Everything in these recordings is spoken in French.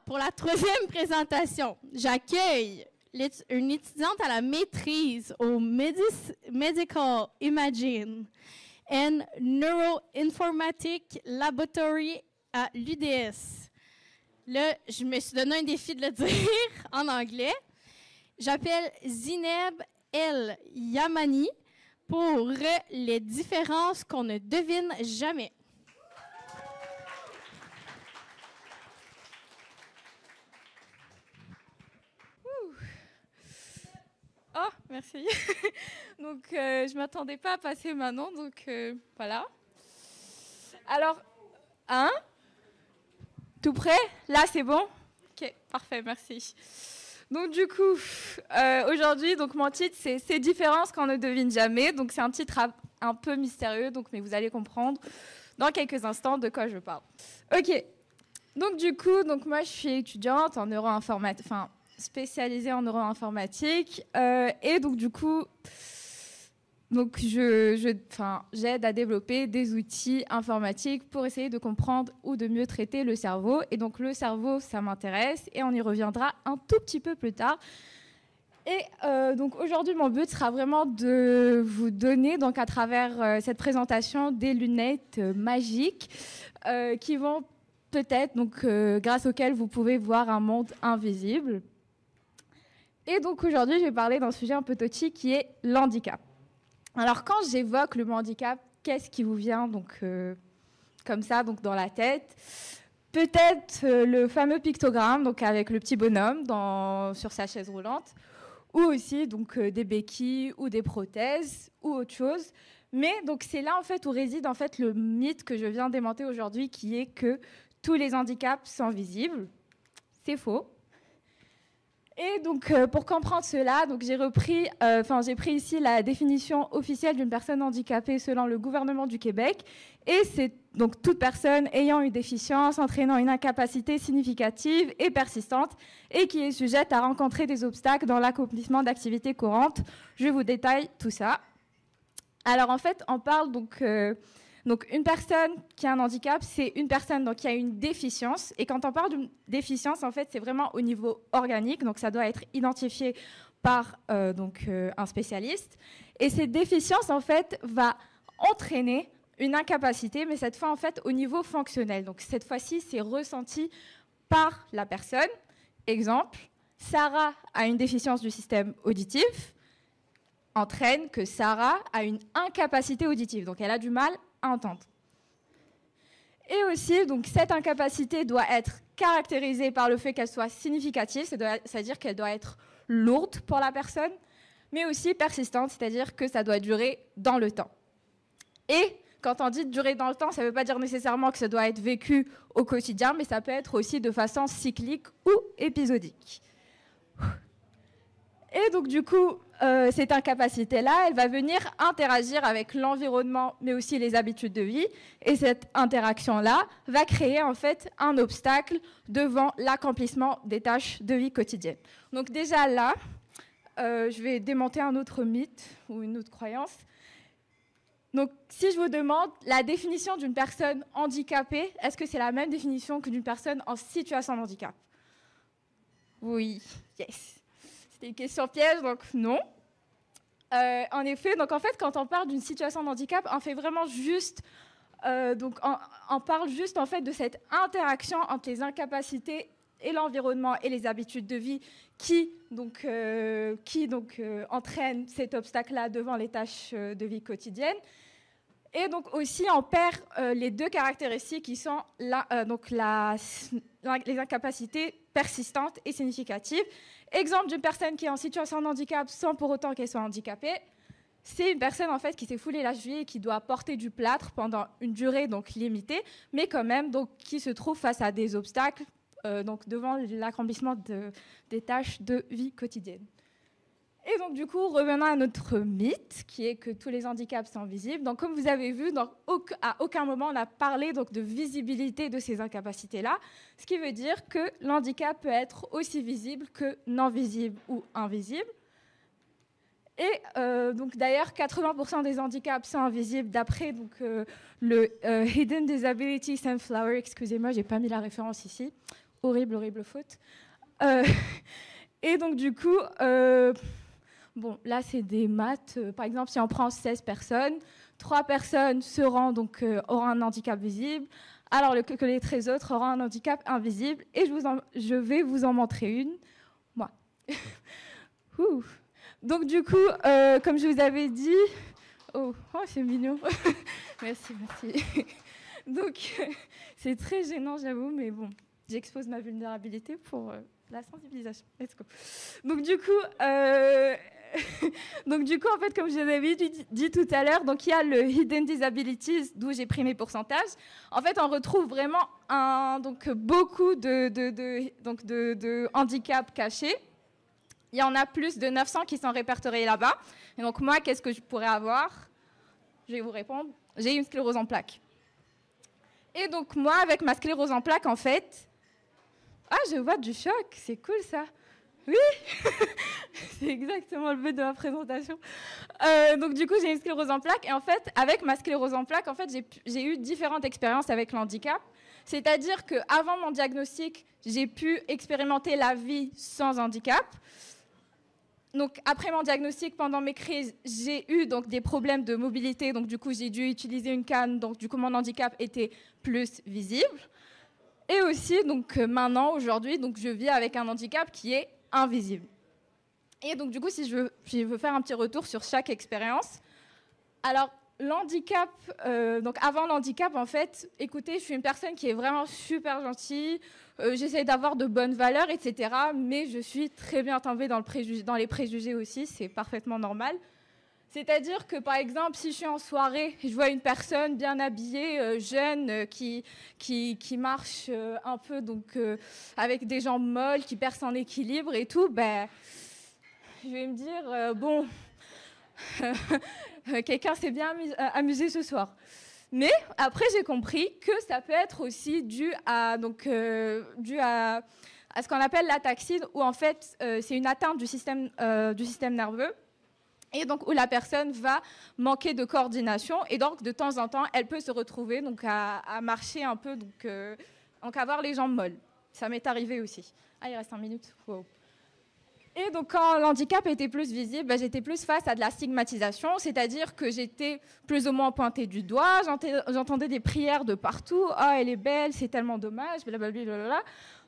pour la troisième présentation, j'accueille une étudiante à la maîtrise au Medical Imaging and Neuroinformatic Laboratory à l'UDS. Là, je me suis donné un défi de le dire en anglais. J'appelle Zineb El Yamani pour les différences qu'on ne devine jamais. Oh, merci. Donc, je ne m'attendais pas à passer maintenant, donc voilà. Alors, tout prêt? Là, c'est bon? Ok, parfait, merci. Donc, du coup, aujourd'hui, donc, mon titre, c'est « Ces différences qu'on ne devine jamais ». Donc, c'est un titre un peu mystérieux, donc, mais vous allez comprendre dans quelques instants de quoi je parle. Ok, donc, du coup, donc, moi, je suis étudiante en neuroinformatique, enfin, spécialisée en neuroinformatique. Et donc, du coup, donc j'aide à développer des outils informatiques pour essayer de comprendre ou de mieux traiter le cerveau. Et donc, le cerveau, ça m'intéresse et on y reviendra un tout petit peu plus tard. Et donc, aujourd'hui, mon but sera vraiment de vous donner, donc, à travers cette présentation, des lunettes magiques qui vont peut-être, donc, grâce auxquelles vous pouvez voir un monde invisible. Et donc aujourd'hui, je vais parler d'un sujet un peu touchy qui est l'handicap. Alors quand j'évoque le mot handicap, qu'est-ce qui vous vient donc comme ça donc dans la tête? Peut-être le fameux pictogramme donc avec le petit bonhomme sur sa chaise roulante, ou aussi donc des béquilles ou des prothèses ou autre chose. Mais donc c'est là en fait où réside en fait le mythe que je viens démonter aujourd'hui, qui est que tous les handicaps sont visibles. C'est faux. Et donc, pour comprendre cela, donc j'ai pris ici la définition officielle d'une personne handicapée selon le gouvernement du Québec. Et c'est donc toute personne ayant une déficience, entraînant une incapacité significative et persistante, et qui est sujette à rencontrer des obstacles dans l'accomplissement d'activités courantes. Je vous détaille tout ça. Alors, en fait, on parle donc une personne qui a un handicap, c'est une personne donc, qui a une déficience. Et quand on parle d'une déficience, en fait, c'est vraiment au niveau organique. Donc, ça doit être identifié par un spécialiste. Et cette déficience, en fait, va entraîner une incapacité, mais cette fois, en fait, au niveau fonctionnel. Donc, cette fois-ci, c'est ressenti par la personne. Exemple, Sarah a une déficience du système auditif, entraîne que Sarah a une incapacité auditive. Donc, elle a du mal à entendre. Et aussi, donc, cette incapacité doit être caractérisée par le fait qu'elle soit significative, c'est-à-dire qu'elle doit être lourde pour la personne, mais aussi persistante, c'est-à-dire que ça doit durer dans le temps. Et quand on dit durer dans le temps, ça ne veut pas dire nécessairement que ça doit être vécu au quotidien, mais ça peut être aussi de façon cyclique ou épisodique. Et donc, du coup, cette incapacité-là, elle va venir interagir avec l'environnement, mais aussi les habitudes de vie. Et cette interaction-là va créer, en fait, un obstacle devant l'accomplissement des tâches de vie quotidienne. Donc, déjà là, je vais démonter un autre mythe ou une autre croyance. Donc, si je vous demande la définition d'une personne handicapée, est-ce que c'est la même définition que d'une personne en situation de handicap? Oui, yes. C'était une question piège, donc non. En effet, donc en fait, quand on parle d'une situation de handicap, on fait vraiment juste, on parle juste en fait de cette interaction entre les incapacités et l'environnement et les habitudes de vie qui entraînent cet obstacle-là devant les tâches de vie quotidiennes. Et donc aussi, on perd les deux caractéristiques qui sont les incapacités persistantes et significatives. Exemple d'une personne qui est en situation de handicap sans pour autant qu'elle soit handicapée, c'est une personne en fait qui s'est foulée la cheville et qui doit porter du plâtre pendant une durée donc limitée, mais quand même donc qui se trouve face à des obstacles donc devant l'accomplissement des tâches de vie quotidienne. Et donc, du coup, revenons à notre mythe, qui est que tous les handicaps sont visibles. Donc, comme vous avez vu, à aucun moment on a parlé donc, de visibilité de ces incapacités-là, ce qui veut dire que l'handicap peut être aussi visible que non visible ou invisible. Et donc, d'ailleurs, 80% des handicaps sont invisibles d'après le Hidden Disability Sunflower. Excusez-moi, je n'ai pas mis la référence ici. horrible faute. Et donc, du coup, bon, là, c'est des maths. Par exemple, si on prend 16 personnes, 3 personnes auront un handicap visible, alors que les 13 autres auront un handicap invisible. Et je vais vous en montrer une, moi. Donc, du coup, comme je vous avais dit... Oh c'est mignon. Merci. Donc, c'est très gênant, j'avoue, mais bon, j'expose ma vulnérabilité pour la sensibilisation. Let's go. Donc, du coup, en fait, comme je vous avais dit tout à l'heure, donc il y a le Hidden Disabilities, d'où j'ai pris mes pourcentages. En fait, on retrouve vraiment beaucoup de handicaps cachés. Il y en a plus de 900 qui sont répertoriés là-bas. Et donc, moi, qu'est-ce que je pourrais avoir? Je vais vous répondre. J'ai une sclérose en plaques. Et donc, moi, avec ma sclérose en plaques, en fait... Ah, je vois du choc. C'est cool, ça. Oui. C'est exactement le but de ma présentation. Donc, du coup, j'ai une sclérose en plaques. Et en fait, avec ma sclérose en plaques, en fait, j'ai eu différentes expériences avec le handicap. C'est-à-dire qu'avant mon diagnostic, j'ai pu expérimenter la vie sans handicap. Donc, après mon diagnostic, pendant mes crises, j'ai eu donc, des problèmes de mobilité. Donc, du coup, j'ai dû utiliser une canne. Donc, du coup, mon handicap était plus visible. Et aussi, donc, maintenant, aujourd'hui, donc, je vis avec un handicap qui est invisible. Et donc, du coup, si je veux faire un petit retour sur chaque expérience. Alors, l'handicap, donc avant l'handicap, en fait, écoutez, je suis une personne qui est vraiment super gentille. J'essaie d'avoir de bonnes valeurs, etc. Mais je suis très bien tombée dans les préjugés aussi. C'est parfaitement normal. C'est-à-dire que, par exemple, si je suis en soirée, je vois une personne bien habillée, jeune, qui marche un peu avec des jambes molles, qui perd son équilibre et tout, ben, je vais me dire, bon... quelqu'un s'est bien amusé ce soir. Mais après, j'ai compris que ça peut être aussi dû à ce qu'on appelle l'ataxie, où en fait, c'est une atteinte du système nerveux, et donc où la personne va manquer de coordination, et donc de temps en temps, elle peut se retrouver donc, à marcher un peu, donc avoir les jambes molles. Ça m'est arrivé aussi. Ah, il reste 1 minute. Wow. Et donc, quand l'handicap était plus visible, j'étais plus face à de la stigmatisation, c'est-à-dire que j'étais plus ou moins pointée du doigt, j'entendais des prières de partout. « Ah, elle est belle, c'est tellement dommage, blablabla. »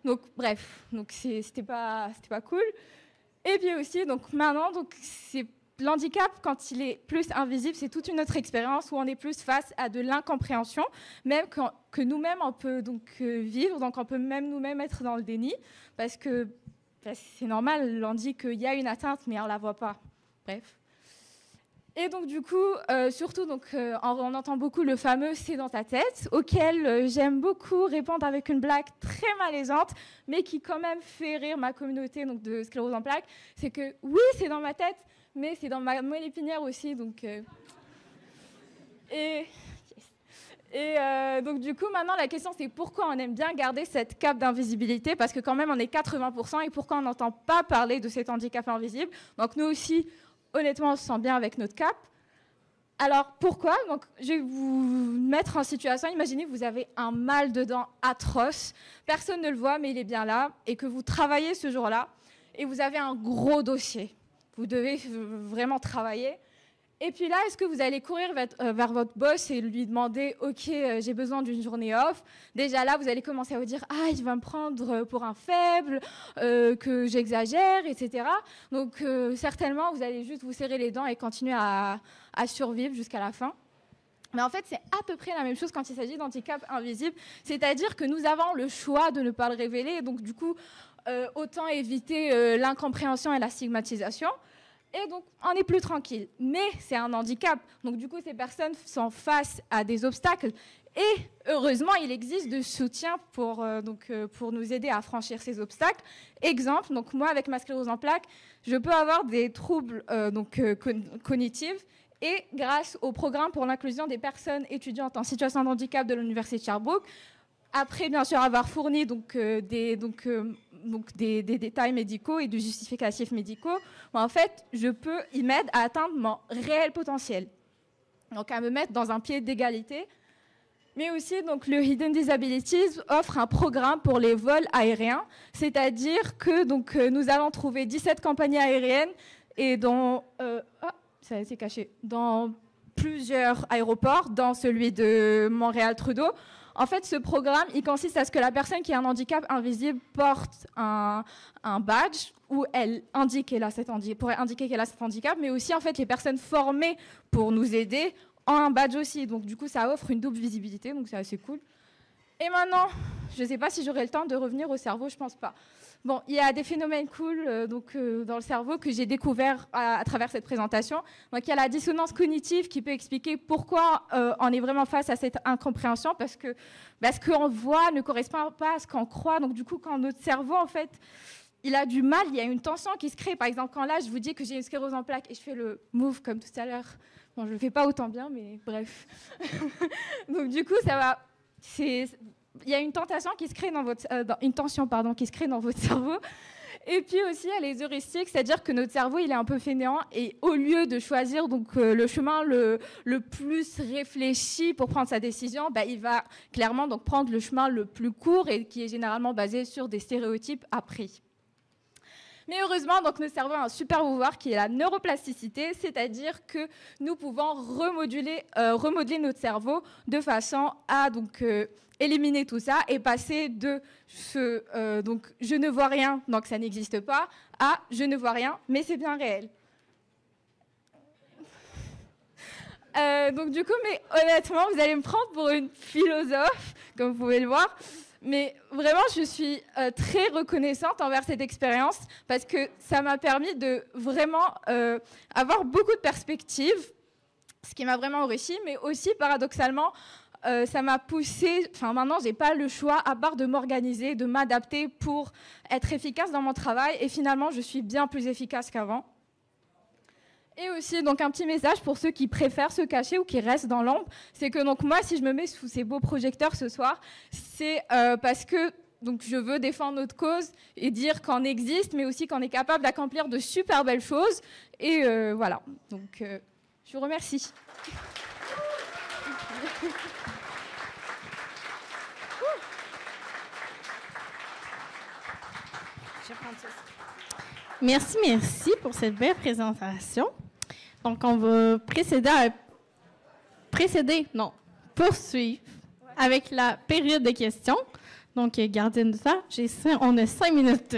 Donc, bref, c'était pas cool. Et puis aussi, donc, maintenant, l'handicap, quand il est plus invisible, c'est toute une autre expérience où on est plus face à de l'incompréhension, même que nous-mêmes, on peut vivre, donc on peut même nous-mêmes être dans le déni, parce que c'est normal, on dit qu'il y a une atteinte, mais on ne la voit pas. Bref. Et donc, du coup, surtout, on entend beaucoup le fameux « c'est dans ta tête », auquel j'aime beaucoup répondre avec une blague très malaisante, mais qui quand même fait rire ma communauté de sclérose en plaques. C'est que, oui, c'est dans ma tête, mais c'est dans ma moelle épinière aussi. Donc, donc, du coup, maintenant, la question, c'est pourquoi on aime bien garder cette cape d'invisibilité, parce que quand même, on est 80%, et pourquoi on n'entend pas parler de cet handicap invisible. Donc, nous aussi, honnêtement, on se sent bien avec notre cape. Alors, pourquoi? Donc, je vais vous mettre en situation. Imaginez que vous avez un mal de dents atroce. Personne ne le voit, mais il est bien là, et que vous travaillez ce jour-là, et vous avez un gros dossier. Vous devez vraiment travailler. Et puis là, est-ce que vous allez courir vers votre boss et lui demander « Ok, j'ai besoin d'une journée off ». Déjà là, vous allez commencer à vous dire « Ah, il va me prendre pour un faible, que j'exagère, etc. » Donc certainement, vous allez juste vous serrer les dents et continuer à survivre jusqu'à la fin. Mais en fait, c'est à peu près la même chose quand il s'agit d'handicap invisible. C'est-à-dire que nous avons le choix de ne pas le révéler. Donc du coup, autant éviter l'incompréhension et la stigmatisation. Et donc, on est plus tranquille. Mais c'est un handicap. Donc, du coup, ces personnes sont face à des obstacles. Et heureusement, il existe du soutien pour nous aider à franchir ces obstacles. Exemple, donc moi, avec ma sclérose en plaques, je peux avoir des troubles cognitifs. Et grâce au programme pour l'inclusion des personnes étudiantes en situation de handicap de l'Université de Sherbrooke, après, bien sûr, avoir fourni des détails médicaux et des justificatifs médicaux, en fait, il m'aide à atteindre mon réel potentiel. Donc, à me mettre dans un pied d'égalité. Mais aussi, donc, le Hidden Disabilities offre un programme pour les vols aériens, c'est-à-dire que donc, nous allons trouver 17 compagnies aériennes et ça a été caché, dans plusieurs aéroports, dans celui de Montréal-Trudeau. En fait, ce programme, il consiste à ce que la personne qui a un handicap invisible porte un badge où elle indique pourrait indiquer qu'elle a cet handicap, mais aussi, en fait, les personnes formées pour nous aider ont un badge aussi. Donc, du coup, ça offre une double visibilité, donc c'est assez cool. Et maintenant, je ne sais pas si j'aurai le temps de revenir au cerveau, je ne pense pas. Bon, il y a des phénomènes cool dans le cerveau que j'ai découvert à travers cette présentation. Donc, il y a la dissonance cognitive qui peut expliquer pourquoi on est vraiment face à cette incompréhension, parce que ce qu'on voit ne correspond pas à ce qu'on croit. Donc, du coup, quand notre cerveau, en fait, il a du mal, il y a une tension qui se crée. Par exemple, quand là, je vous dis que j'ai une sclérose en plaques et je fais le move comme tout à l'heure. Bon, je ne le fais pas autant bien, mais bref. Donc, du coup, ça va... Il y a une tentation qui se crée une tension qui se crée dans votre cerveau. Et puis aussi, il y a les heuristiques, c'est-à-dire que notre cerveau, il est un peu fainéant et au lieu de choisir donc, le chemin le plus réfléchi pour prendre sa décision, il va clairement donc, prendre le chemin le plus court et qui est généralement basé sur des stéréotypes appris. Mais heureusement, donc, notre cerveau a un super pouvoir qui est la neuroplasticité, c'est-à-dire que nous pouvons remodeler notre cerveau de façon à donc, éliminer tout ça et passer de donc, je ne vois rien, donc ça n'existe pas, à je ne vois rien, mais c'est bien réel. Donc du coup, mais honnêtement, vous allez me prendre pour une philosophe, comme vous pouvez le voir. Mais vraiment, je suis très reconnaissante envers cette expérience parce que ça m'a permis de vraiment avoir beaucoup de perspectives, ce qui m'a vraiment enrichi, mais aussi, paradoxalement, ça m'a poussée... Enfin, maintenant, je n'ai pas le choix, à part de m'organiser, de m'adapter pour être efficace dans mon travail. Et finalement, je suis bien plus efficace qu'avant. Et aussi, donc, un petit message pour ceux qui préfèrent se cacher ou qui restent dans l'ombre, c'est que donc, moi, si je me mets sous ces beaux projecteurs ce soir, c'est parce que donc, je veux défendre notre cause et dire qu'on existe, mais aussi qu'on est capable d'accomplir de super belles choses. Et voilà. Donc, je vous remercie. Merci pour cette belle présentation. Donc, on va poursuivre avec la période de questions. Donc, gardienne de temps, on a 5 minutes.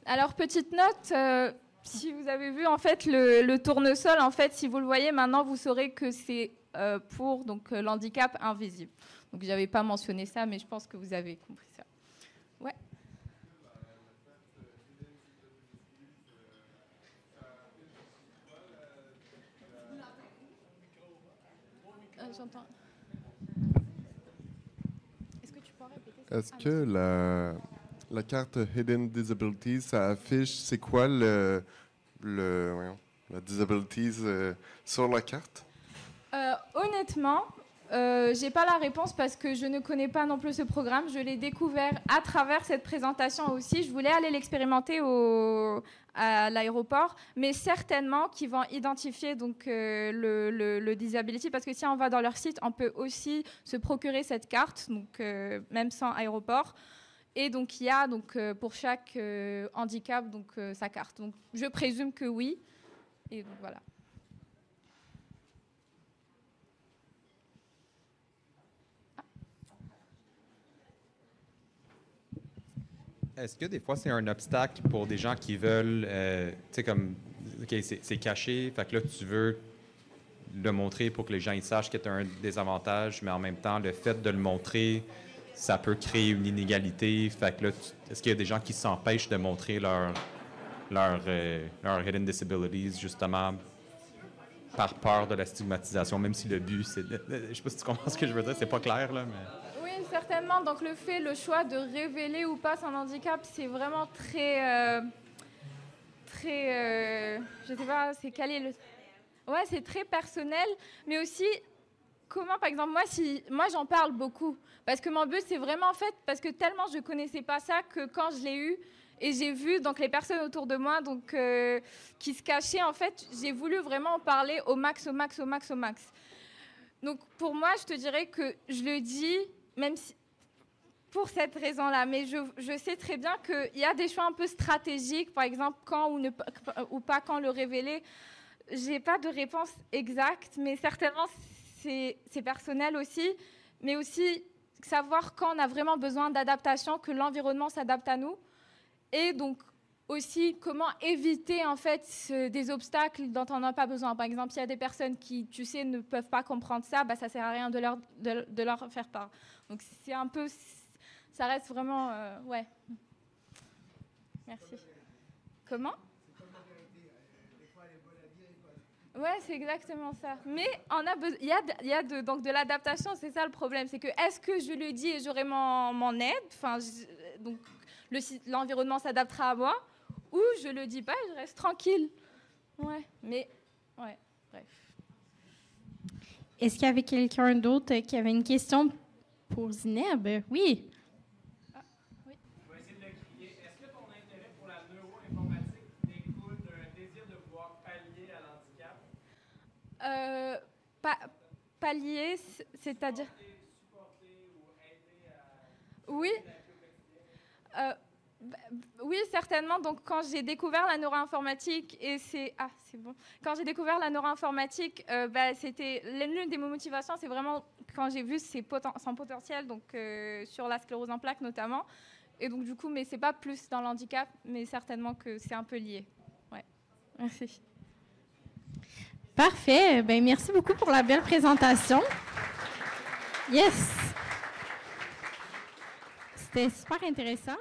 Alors, petite note, si vous avez vu en fait le tournesol, en fait, si vous le voyez maintenant, vous saurez que c'est pour donc l'handicap invisible. Donc, j'avais pas mentionné ça, mais je pense que vous avez compris ça. Ouais. J'entends. Est-ce que tu pourrais répéter ça? Est-ce que la carte Hidden Disabilities, ça affiche c'est quoi la disabilities sur la carte? Honnêtement, j'ai pas la réponse parce que je ne connais pas non plus ce programme. Je l'ai découvert à travers cette présentation aussi. Je voulais aller l'expérimenter à l'aéroport, mais certainement qu'ils vont identifier donc le disability, parce que si on va dans leur site, on peut aussi se procurer cette carte, donc même sans aéroport. Et donc il y a donc pour chaque handicap donc sa carte. Donc je présume que oui. Et donc voilà. Est-ce que des fois, c'est un obstacle pour des gens qui veulent, tu sais, comme, OK, c'est caché, fait que là, tu veux le montrer pour que les gens ils sachent que tu as un désavantage, mais en même temps, le fait de le montrer, ça peut créer une inégalité. Fait que là, est-ce qu'il y a des gens qui s'empêchent de montrer leur hidden disabilities, justement, par peur de la stigmatisation, même si le but, c'est de... Je sais pas si tu comprends ce que je veux dire, c'est pas clair, là, mais... Certainement, donc le choix de révéler ou pas son handicap, c'est vraiment très, je sais pas, c'est quel est le... Ouais, c'est très personnel, mais aussi comment, par exemple, moi j'en parle beaucoup, parce que mon but c'est vraiment en fait, parce que tellement je connaissais pas ça que quand je l'ai eu Et j'ai vu donc les personnes autour de moi donc, qui se cachaient. En fait, j'ai voulu vraiment en parler au max, au max, au max, au max. Donc pour moi, je te dirais que je le dis, même si, pour cette raison-là. Mais je sais très bien qu'il y a des choix un peu stratégiques, par exemple, quand ou pas quand le révéler. Je n'ai pas de réponse exacte, mais certainement, c'est personnel aussi. Mais aussi, savoir quand on a vraiment besoin d'adaptation, que l'environnement s'adapte à nous. Et donc, aussi, comment éviter, en fait, des obstacles dont on n'a pas besoin. Par exemple, s'il y a des personnes qui, tu sais, ne peuvent pas comprendre ça, bah, ça ne sert à rien de leur faire part. Donc, c'est un peu... Ça reste vraiment... ouais. Merci. Comment ? Ouais, c'est exactement ça. Mais il y a donc de l'adaptation, c'est ça le problème. C'est que est-ce que je le dis et j'aurai mon aide, enfin, donc l'environnement s'adaptera à moi, ou je le dis pas et je reste tranquille. Ouais, mais ouais, bref. Est-ce qu'il y avait quelqu'un d'autre qui avait une question pour Zineb? Oui. Oui. Je vais essayer de le crier. Est-ce que ton intérêt pour la neuroinformatique découle d'un désir de pouvoir pallier à l'handicap? Pallier, c'est-à-dire... Supporter ou aider à... Oui. Oui, certainement. Donc, quand j'ai découvert la neuroinformatique, Quand j'ai découvert la neuroinformatique, c'était l'une des motivations, c'est vraiment quand j'ai vu son potentiel, donc sur la sclérose en plaques notamment. Et donc, du coup, mais c'est pas plus dans l'handicap, mais certainement que c'est un peu lié. Ouais. Merci. Parfait. Ben, merci beaucoup pour la belle présentation. Yes. C'était super intéressant.